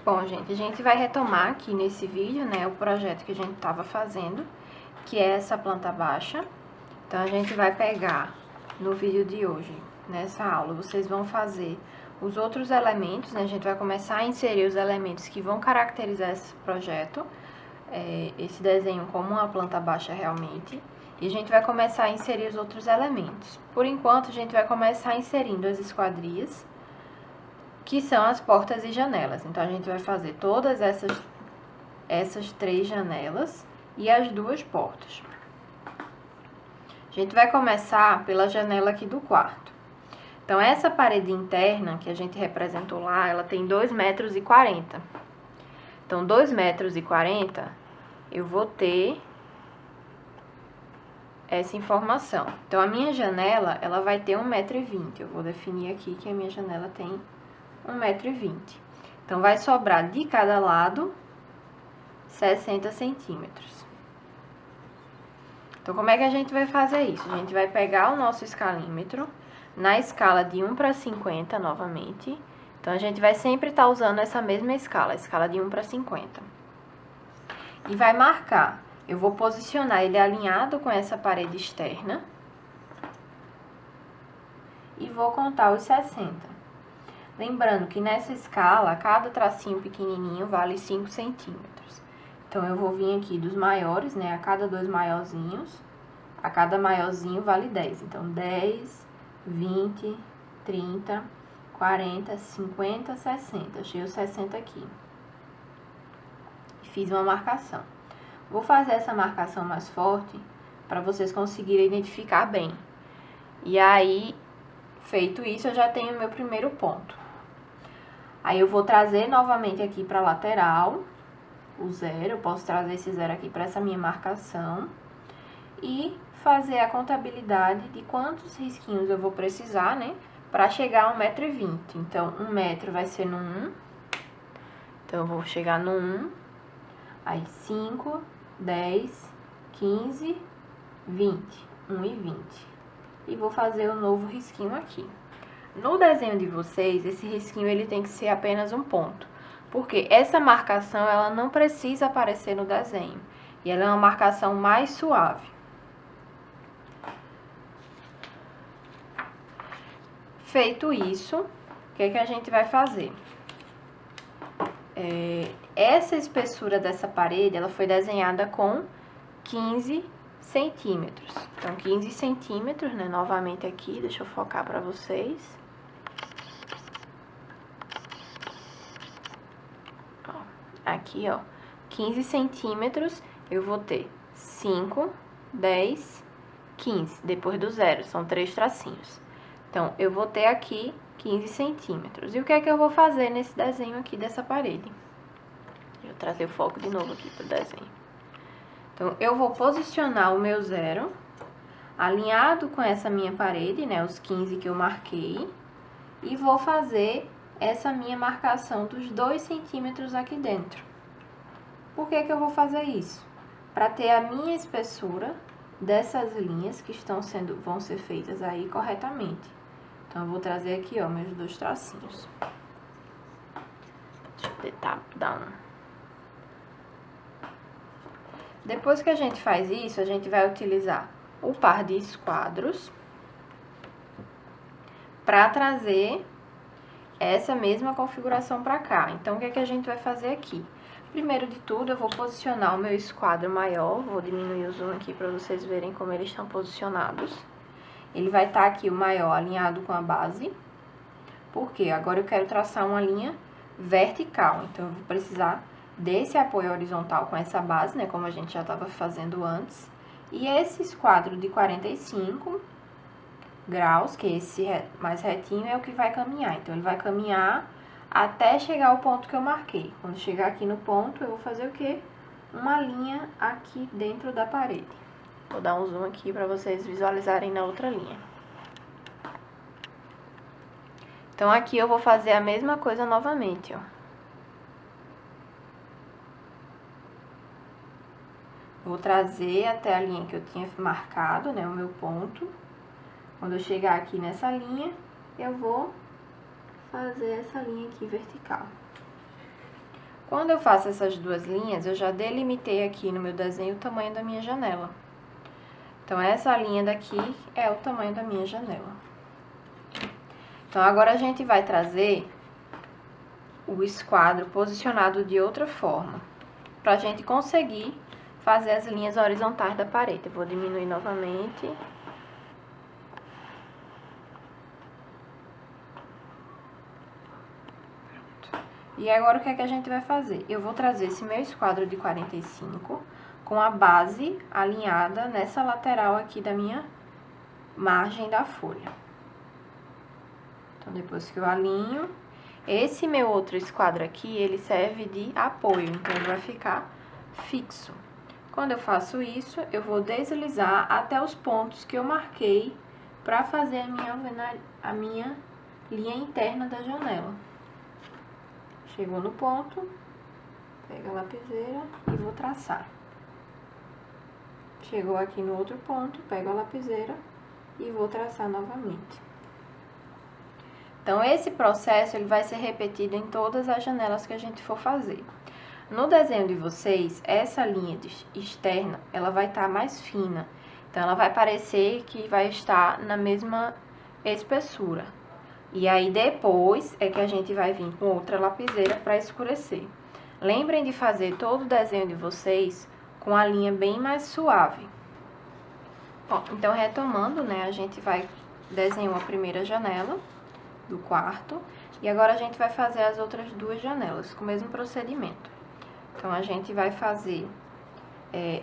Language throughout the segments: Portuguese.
Bom, gente, a gente vai retomar aqui nesse vídeo, né, o projeto que a gente estava fazendo, que é essa planta baixa. Então, a gente vai pegar no vídeo de hoje, nessa aula, vocês vão fazer os outros elementos, né, a gente vai começar a inserir os elementos que vão caracterizar esse projeto, esse desenho como uma planta baixa realmente, e a gente vai começar a inserir os outros elementos. Por enquanto, a gente vai começar inserindo as esquadrias, que são as portas e janelas. Então, a gente vai fazer todas essas 3 janelas e as 2 portas. A gente vai começar pela janela aqui do quarto. Então, essa parede interna que a gente representou lá, ela tem 2,40 metros. Então, 2,40 metros, eu vou ter essa informação. Então, a minha janela, ela vai ter 1,20 metros. Eu vou definir aqui que a minha janela tem 1,20 metros. Então, vai sobrar de cada lado 60 centímetros. Então, como é que a gente vai fazer isso? A gente vai pegar o nosso escalímetro na escala de 1 para 50 novamente. Então, a gente vai sempre estar usando essa mesma escala, a escala de 1 para 50. E vai marcar. Eu vou posicionar ele alinhado com essa parede externa. E vou contar os 60. Lembrando que nessa escala, cada tracinho pequenininho vale 5 centímetros. Então, eu vou vir aqui dos maiores, né? A cada 2 maiorzinhos, a cada maiorzinho vale 10. Então, 10, 20, 30, 40, 50, 60. Achei os 60 aqui. Fiz uma marcação. Vou fazer essa marcação mais forte para vocês conseguirem identificar bem. E aí, feito isso, eu já tenho o meu primeiro ponto. Aí, eu vou trazer novamente aqui para a lateral o 0. Eu posso trazer esse 0 aqui para essa minha marcação. E fazer a contabilidade de quantos risquinhos eu vou precisar, né? Para chegar a 1,20 metros. Então, 1 metro vai ser no 1. Então, eu vou chegar no 1. Aí, 5, 10, 15, 20. 1,20. E vou fazer o novo risquinho aqui. No desenho de vocês, esse risquinho ele tem que ser apenas um ponto. Porque essa marcação, ela não precisa aparecer no desenho. E ela é uma marcação mais suave. Feito isso, o que a gente vai fazer? Essa espessura dessa parede, ela foi desenhada com 15 centímetros. Então, 15 centímetros, né? Novamente aqui, deixa eu focar para vocês. Aqui, ó, 15 centímetros, eu vou ter 5, 10, 15, depois do 0, são 3 tracinhos. Então, eu vou ter aqui 15 centímetros. E o que é que eu vou fazer nesse desenho aqui dessa parede? Vou trazer o foco de novo aqui pro desenho. Então, eu vou posicionar o meu 0 alinhado com essa minha parede, né, os 15 que eu marquei, e vou fazer essa minha marcação dos 2 centímetros aqui dentro. Por que eu vou fazer isso? Para ter a minha espessura dessas linhas que vão ser feitas aí corretamente. Então, eu vou trazer aqui, ó, meus 2 tracinhos. Deixa eu top down. Depois que a gente faz isso, a gente vai utilizar o par de esquadros para trazer essa mesma configuração para cá. Então, o que a gente vai fazer aqui? Primeiro de tudo, eu vou posicionar o meu esquadro maior. Vou diminuir o zoom aqui para vocês verem como eles estão posicionados. Ele vai estar aqui, o maior, alinhado com a base. Por quê? Agora eu quero traçar uma linha vertical. Então, eu vou precisar desse apoio horizontal com essa base, né? Como a gente já estava fazendo antes. E esse esquadro de 45 graus, que é esse mais retinho, é o que vai caminhar. Então, ele vai caminhar até chegar ao ponto que eu marquei. Quando chegar aqui no ponto, eu vou fazer o quê? Uma linha aqui dentro da parede. Vou dar um zoom aqui para vocês visualizarem na outra linha. Então, aqui eu vou fazer a mesma coisa novamente, ó. Vou trazer até a linha que eu tinha marcado, né, o meu ponto. Quando eu chegar aqui nessa linha, eu vou fazer essa linha aqui vertical. Quando eu faço essas duas linhas, eu já delimitei aqui no meu desenho o tamanho da minha janela. Então, essa linha daqui é o tamanho da minha janela. Então, agora a gente vai trazer o esquadro posicionado de outra forma, para a gente conseguir fazer as linhas horizontais da parede. Eu vou diminuir novamente. E agora, o que é que a gente vai fazer? Eu vou trazer esse meu esquadro de 45 com a base alinhada nessa lateral aqui da minha margem da folha. Então, depois que eu alinho, esse meu outro esquadro aqui, ele serve de apoio, então ele vai ficar fixo. Quando eu faço isso, eu vou deslizar até os pontos que eu marquei para fazer a minha linha interna da janela. Chegou no ponto, pega a lapiseira e vou traçar. Chegou aqui no outro ponto, pego a lapiseira e vou traçar novamente. Então, esse processo ele vai ser repetido em todas as janelas que a gente for fazer. No desenho de vocês, essa linha externa, ela vai estar mais fina. Então, ela vai parecer que vai estar na mesma espessura. E aí, depois, é que a gente vai vir com outra lapiseira para escurecer. Lembrem de fazer todo o desenho de vocês com a linha bem mais suave. Bom, então, retomando, né, a gente vai desenhar a primeira janela do quarto. E agora, a gente vai fazer as outras duas janelas com o mesmo procedimento. Então, a gente vai fazer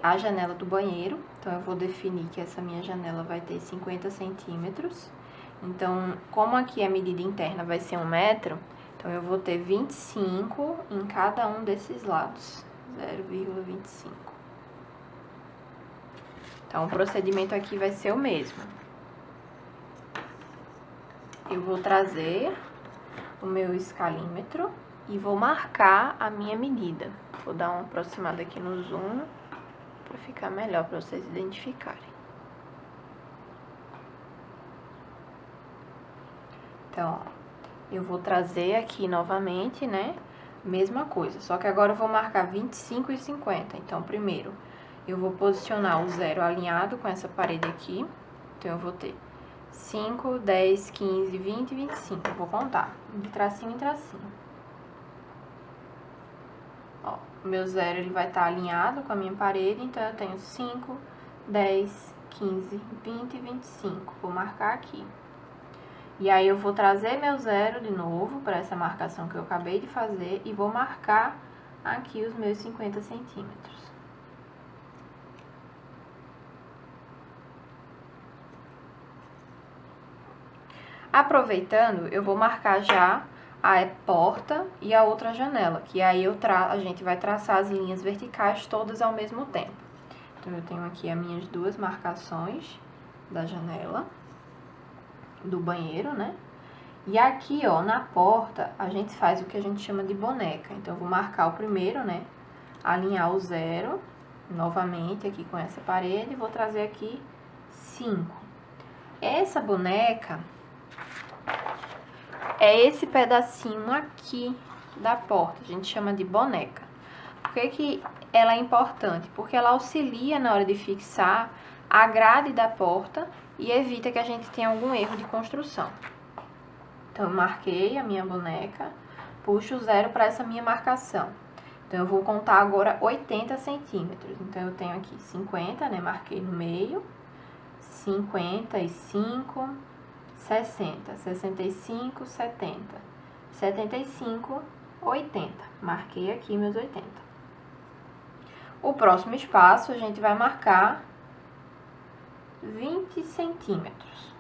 a janela do banheiro. Então, eu vou definir que essa minha janela vai ter 50 centímetros. Então, como aqui a medida interna vai ser 1 metro, então eu vou ter 25 em cada um desses lados, 0,25. Então, o procedimento aqui vai ser o mesmo. Eu vou trazer o meu escalímetro e vou marcar a minha medida. Vou dar uma aproximada aqui no zoom, para ficar melhor para vocês identificarem. Então, ó, eu vou trazer aqui novamente, né, mesma coisa, só que agora eu vou marcar 25 e 50. Então, primeiro, eu vou posicionar o zero alinhado com essa parede aqui. Então, eu vou ter 5, 10, 15, 20 e 25. Eu vou contar de tracinho em tracinho. Ó, o meu zero ele vai estar alinhado com a minha parede, então eu tenho 5, 10, 15, 20 e 25. Vou marcar aqui. E aí, eu vou trazer meu zero de novo para essa marcação que eu acabei de fazer e vou marcar aqui os meus 50 centímetros. Aproveitando, eu vou marcar já a porta e a outra janela, que aí a gente vai traçar as linhas verticais todas ao mesmo tempo. Então, eu tenho aqui as minhas duas marcações da janela, do banheiro, né? E aqui, ó, na porta, a gente faz o que a gente chama de boneca. Então, eu vou marcar o primeiro, né? Alinhar o zero, novamente aqui com essa parede, e vou trazer aqui 5. Essa boneca é esse pedacinho aqui da porta, a gente chama de boneca. Por que ela é importante? Porque ela auxilia na hora de fixar a grade da porta e evita que a gente tenha algum erro de construção. Então, eu marquei a minha boneca, puxo o zero para essa minha marcação. Então, eu vou contar agora 80 centímetros. Então, eu tenho aqui 50, né? Marquei no meio, 55, 60, 65, 70, 75, 80. Marquei aqui meus 80. O próximo espaço, a gente vai marcar 20 centímetros.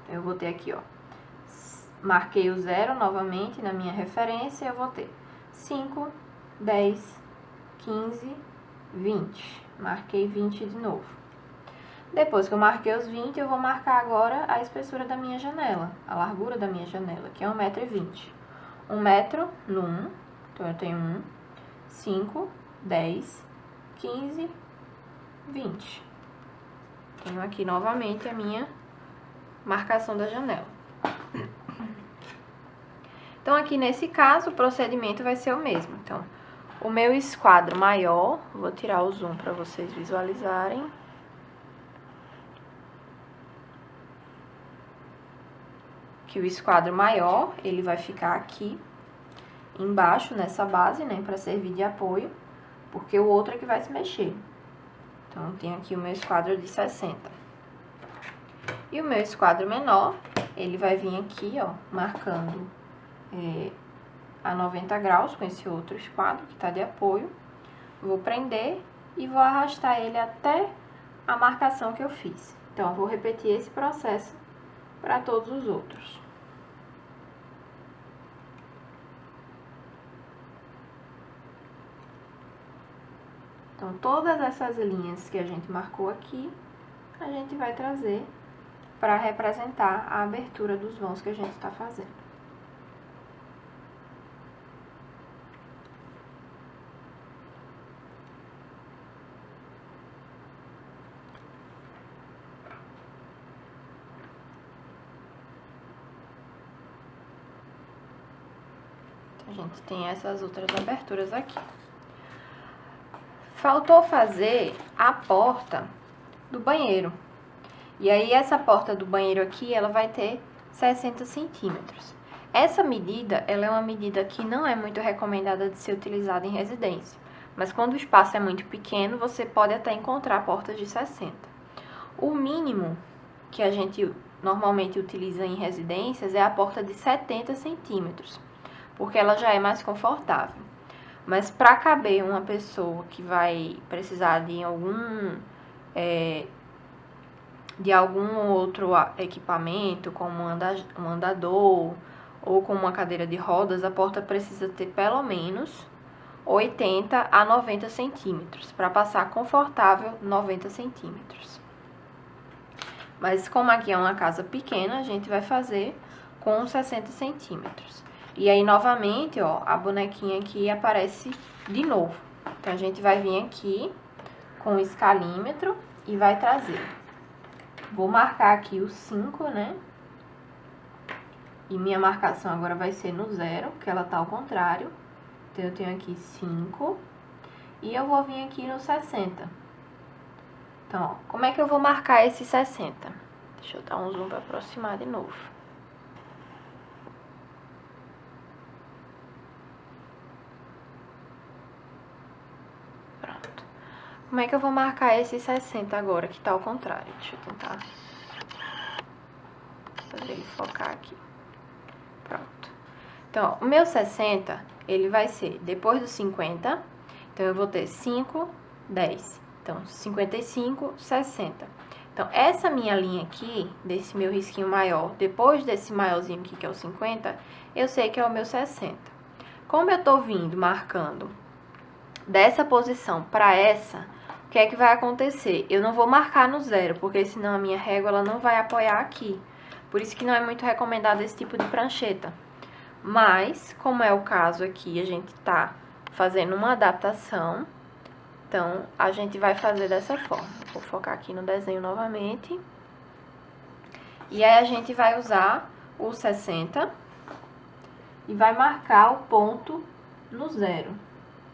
Eu vou ter aqui, ó, marquei o zero novamente na minha referência, eu vou ter 5, 10, 15, 20. Marquei 20 de novo. Depois que eu marquei os 20, eu vou marcar agora a espessura da minha janela, a largura da minha janela, que é 1,20 m. 1 metro no 1, então eu tenho 1, 5, 10, 15, 20. Tenho aqui novamente a minha marcação da janela. Então, aqui nesse caso, o procedimento vai ser o mesmo. Então, o meu esquadro maior, vou tirar o zoom para vocês visualizarem. Que o esquadro maior, ele vai ficar aqui embaixo, nessa base, né, para servir de apoio, porque o outro é que vai se mexer. Então, eu tenho aqui o meu esquadro de 60. E o meu esquadro menor, ele vai vir aqui, ó, marcando a 90 graus com esse outro esquadro que tá de apoio. Vou prender e vou arrastar ele até a marcação que eu fiz. Então, eu vou repetir esse processo para todos os outros. Então, todas essas linhas que a gente marcou aqui, a gente vai trazer para representar a abertura dos vãos que a gente está fazendo. Então, a gente tem essas outras aberturas aqui. Faltou fazer a porta do banheiro. E aí, essa porta do banheiro aqui, ela vai ter 60 centímetros. Essa medida, ela é uma medida que não é muito recomendada de ser utilizada em residência. Mas quando o espaço é muito pequeno, você pode até encontrar portas de 60. O mínimo que a gente normalmente utiliza em residências é a porta de 70 centímetros, porque ela já é mais confortável. Mas para caber uma pessoa que vai precisar de algum outro equipamento, como um andador ou como uma cadeira de rodas, a porta precisa ter pelo menos 80 a 90 centímetros, para passar confortável 90 centímetros. Mas como aqui é uma casa pequena, a gente vai fazer com 60 centímetros. E aí, novamente, ó, a bonequinha aqui aparece de novo. Então, a gente vai vir aqui com o escalímetro e vai trazer. Vou marcar aqui o 5, né? E minha marcação agora vai ser no 0, porque ela tá ao contrário. Então, eu tenho aqui 5. E eu vou vir aqui no 60. Então, ó, como é que eu vou marcar esse 60? Deixa eu dar um zoom para aproximar de novo. Pronto. Como é que eu vou marcar esse 60 agora, que tá ao contrário? Deixa eu tentar fazer ele focar aqui. Pronto. Então, ó, o meu 60, ele vai ser depois do 50. Então, eu vou ter 5, 10. Então, 55, 60. Então, essa minha linha aqui, desse meu risquinho maior, depois desse maiorzinho aqui, que é o 50, eu sei que é o meu 60. Como eu tô vindo marcando dessa posição para essa, o que é que vai acontecer? Eu não vou marcar no 0, porque senão a minha régua ela não vai apoiar aqui. Por isso que não é muito recomendado esse tipo de prancheta. Mas, como é o caso aqui, a gente tá fazendo uma adaptação. Então, a gente vai fazer dessa forma. Vou focar aqui no desenho novamente. E aí, a gente vai usar o 60 e vai marcar o ponto no 0.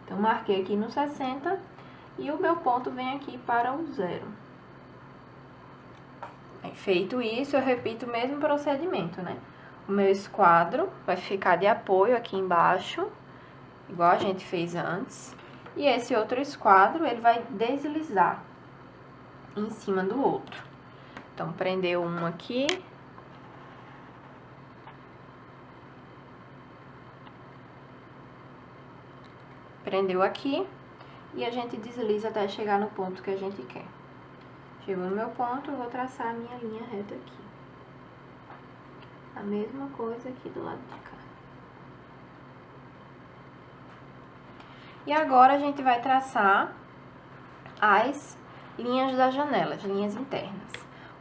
Então, marquei aqui no 60 e o meu ponto vem aqui para o 0. Feito isso, eu repito o mesmo procedimento, né? O meu esquadro vai ficar de apoio aqui embaixo, igual a gente fez antes. E esse outro esquadro, ele vai deslizar em cima do outro. Então, prendeu um aqui. Prendeu aqui. E a gente desliza até chegar no ponto que a gente quer. Chegou no meu ponto, eu vou traçar a minha linha reta aqui. A mesma coisa aqui do lado de cá. E agora, a gente vai traçar as linhas das janelas, linhas internas.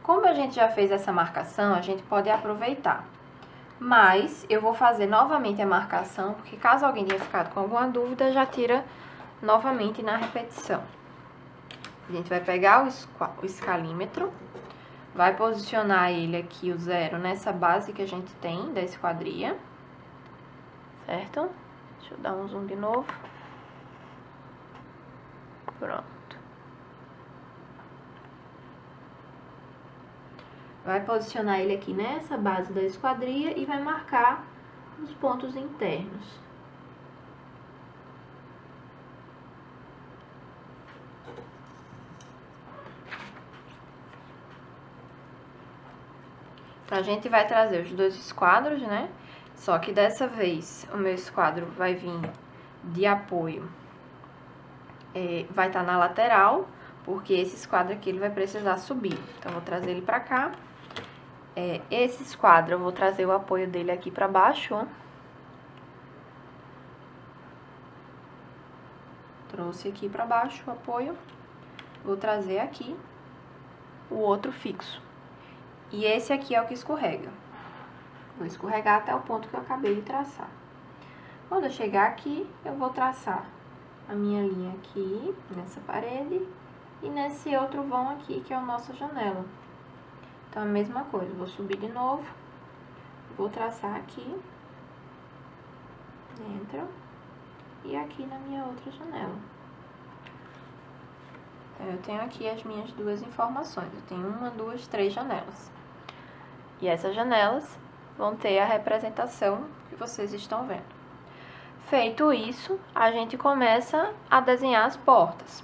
Como a gente já fez essa marcação, a gente pode aproveitar. Mas, eu vou fazer novamente a marcação, porque caso alguém tenha ficado com alguma dúvida, já tira novamente na repetição. A gente vai pegar o escalímetro, vai posicionar ele aqui, o 0, nessa base que a gente tem da esquadria. certo? Deixa eu dar um zoom de novo. Pronto. Vai posicionar ele aqui nessa base da esquadria e vai marcar os pontos internos. Então, a gente vai trazer os dois esquadros, né? Só que dessa vez o meu esquadro vai vir de apoio, vai estar na lateral, porque esse esquadro aqui ele vai precisar subir. Então, eu vou trazer ele pra cá. Esse esquadro eu vou trazer o apoio dele aqui pra baixo, ó. Trouxe aqui pra baixo o apoio. Vou trazer aqui o outro fixo. E esse aqui é o que escorrega. Vou escorregar até o ponto que eu acabei de traçar. Quando eu chegar aqui, eu vou traçar a minha linha aqui, nessa parede, e nesse outro vão aqui, que é a nossa janela. Então, a mesma coisa, vou subir de novo, vou traçar aqui, dentro, e aqui na minha outra janela. Então, eu tenho aqui as minhas duas informações, eu tenho 1, 2, 3 janelas. E essas janelas vão ter a representação que vocês estão vendo. Feito isso, a gente começa a desenhar as portas.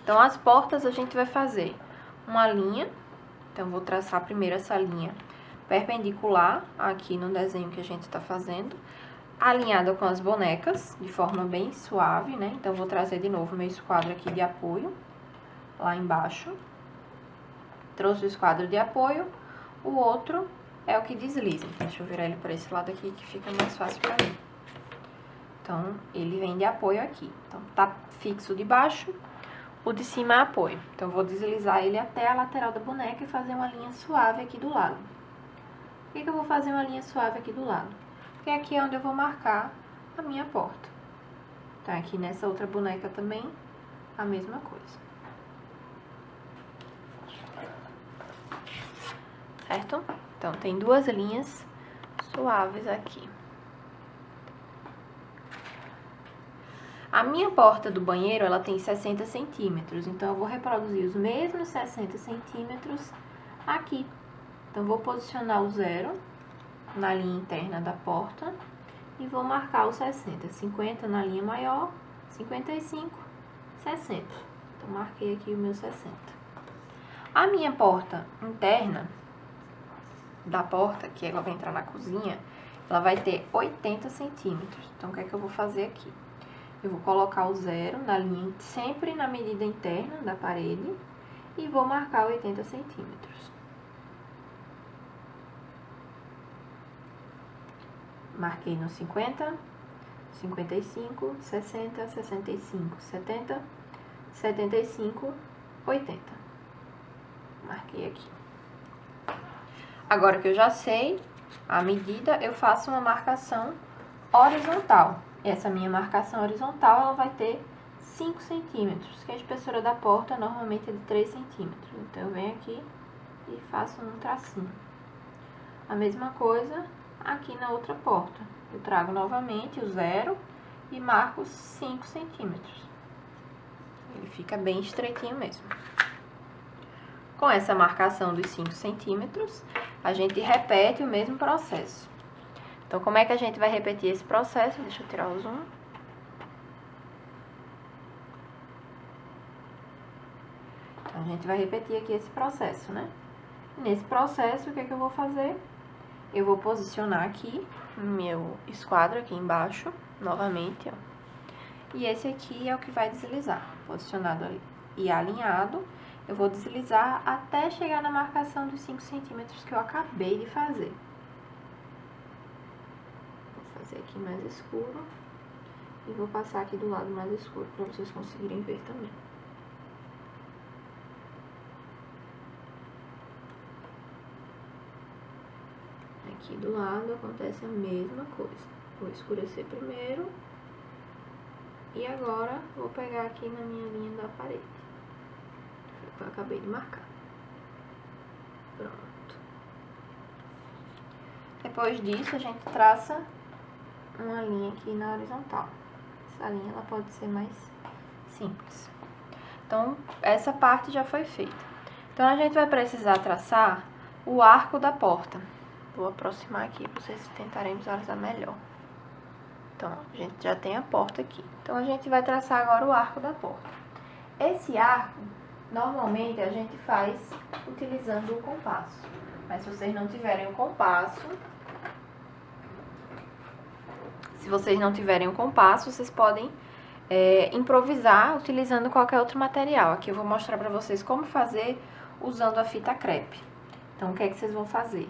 Então, as portas a gente vai fazer uma linha. Então, vou traçar primeiro essa linha perpendicular aqui no desenho que a gente está fazendo, alinhada com as bonecas, de forma bem suave, né? Então, vou trazer de novo meu esquadro aqui de apoio, lá embaixo. Trouxe o esquadro de apoio, o outro é o que desliza. Então, deixa eu virar ele para esse lado aqui, que fica mais fácil para mim. Então, ele vem de apoio aqui. Então, tá fixo de baixo, o de cima é apoio. Então, eu vou deslizar ele até a lateral da boneca e fazer uma linha suave aqui do lado. Por que eu vou fazer uma linha suave aqui do lado? Porque aqui é onde eu vou marcar a minha porta. Então, aqui nessa outra boneca também, a mesma coisa. Certo? Então, tem duas linhas suaves aqui. A minha porta do banheiro, ela tem 60 centímetros, então eu vou reproduzir os mesmos 60 centímetros aqui. Então, vou posicionar o 0 na linha interna da porta e vou marcar os 60. 50 na linha maior, 55, 60. Então, marquei aqui o meu 60. A minha porta interna da porta, que ela vai entrar na cozinha, ela vai ter 80 centímetros. Então, o que é que eu vou fazer aqui? Eu vou colocar o 0 na linha, sempre na medida interna da parede, e vou marcar 80 centímetros. Marquei no 50, 55, 60, 65, 70, 75, 80. Marquei aqui. Agora que eu já sei a medida, eu faço uma marcação horizontal. Essa minha marcação horizontal, ela vai ter 5 centímetros, que a espessura da porta normalmente é de 3 centímetros. Então, eu venho aqui e faço um tracinho. A mesma coisa aqui na outra porta. Eu trago novamente o 0 e marco 5 centímetros. Ele fica bem estreitinho mesmo. Com essa marcação dos 5 centímetros, a gente repete o mesmo processo. Então, como é que a gente vai repetir esse processo? Deixa eu tirar o zoom. Então, a gente vai repetir aqui esse processo, né? Nesse processo, o que é que eu vou fazer? Eu vou posicionar aqui o meu esquadro aqui embaixo, novamente, ó. E esse aqui é o que vai deslizar. Posicionado ali e alinhado, eu vou deslizar até chegar na marcação dos 5 centímetros que eu acabei de fazer. Aqui mais escuro e vou passar aqui do lado mais escuro para vocês conseguirem ver também. Aqui do lado acontece a mesma coisa. Vou escurecer primeiro e agora vou pegar aqui na minha linha da parede, que eu acabei de marcar. Pronto. Depois disso, a gente traça uma linha aqui na horizontal. Essa linha ela pode ser mais simples. Então, essa parte já foi feita. Então, a gente vai precisar traçar o arco da porta. Vou aproximar aqui para vocês tentarem visualizar melhor. Então, a gente já tem a porta aqui. Então, a gente vai traçar agora o arco da porta. Esse arco, normalmente, a gente faz utilizando o compasso. Mas se vocês não tiverem o compasso... vocês podem improvisar utilizando qualquer outro material. Aqui eu vou mostrar para vocês como fazer usando a fita crepe. Então, o que é que vocês vão fazer?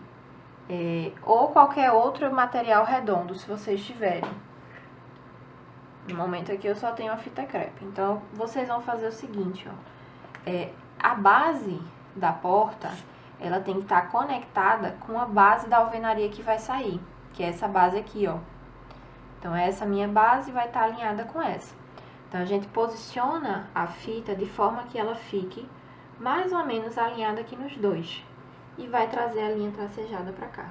Ou qualquer outro material redondo, se vocês tiverem. No momento aqui eu só tenho a fita crepe. Então, vocês vão fazer o seguinte, ó. A base da porta, ela tem que estar conectada com a base da alvenaria que vai sair. Que é essa base aqui, ó. Então, essa minha base vai estar alinhada com essa. Então, a gente posiciona a fita de forma que ela fique mais ou menos alinhada aqui nos dois. E vai trazer a linha tracejada para cá.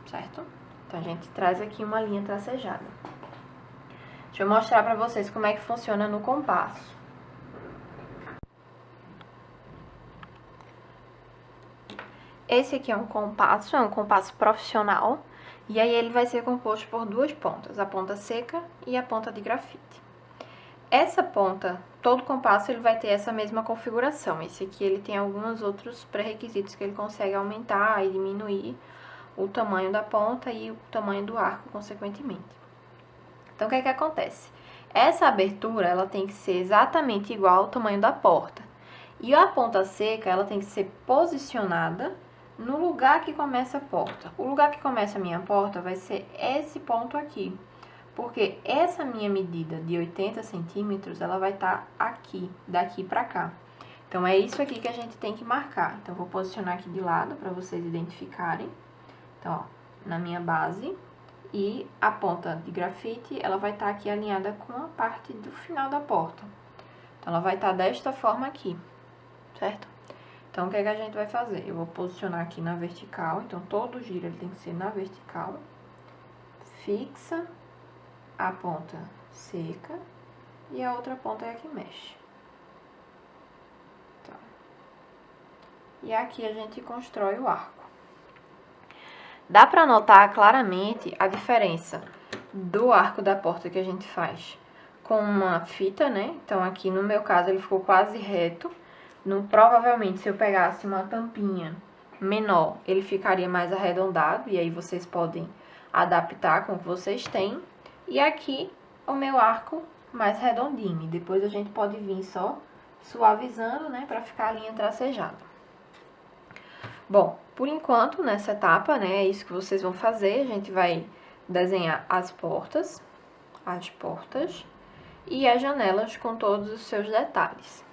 Certo? Então, a gente traz aqui uma linha tracejada. Deixa eu mostrar para vocês como é que funciona no compasso. Esse aqui é um compasso profissional. E aí, ele vai ser composto por duas pontas, a ponta seca e a ponta de grafite. Essa ponta, todo compasso, ele vai ter essa mesma configuração. Esse aqui, ele tem alguns outros pré-requisitos que ele consegue aumentar e diminuir o tamanho da ponta e o tamanho do arco, consequentemente. Então, o que é que acontece? Essa abertura, ela tem que ser exatamente igual ao tamanho da porta. E a ponta seca, ela tem que ser posicionada no lugar que começa a porta. O lugar que começa a minha porta vai ser esse ponto aqui. Porque essa minha medida de 80 centímetros, ela vai estar aqui, daqui pra cá. Então, é isso aqui que a gente tem que marcar. Então, vou posicionar aqui de lado para vocês identificarem. Então, ó, na minha base. E a ponta de grafite, ela vai estar aqui alinhada com a parte do final da porta. Então, ela vai estar desta forma aqui, certo? Então, o que é que a gente vai fazer? Eu vou posicionar aqui na vertical. Então, todo giro ele tem que ser na vertical. Fixa a ponta seca e a outra ponta é a que mexe. Tá. E aqui a gente constrói o arco. Dá para notar claramente a diferença do arco da porta que a gente faz com uma fita, né? Então, aqui no meu caso, ele ficou quase reto. Provavelmente, se eu pegasse uma tampinha menor, ele ficaria mais arredondado. E aí, vocês podem adaptar com o que vocês têm. E aqui, o meu arco mais redondinho. Depois, a gente pode vir só suavizando, né? Pra ficar a linha tracejada. Bom, por enquanto, nessa etapa, né? É isso que vocês vão fazer. A gente vai desenhar as portas e as janelas com todos os seus detalhes.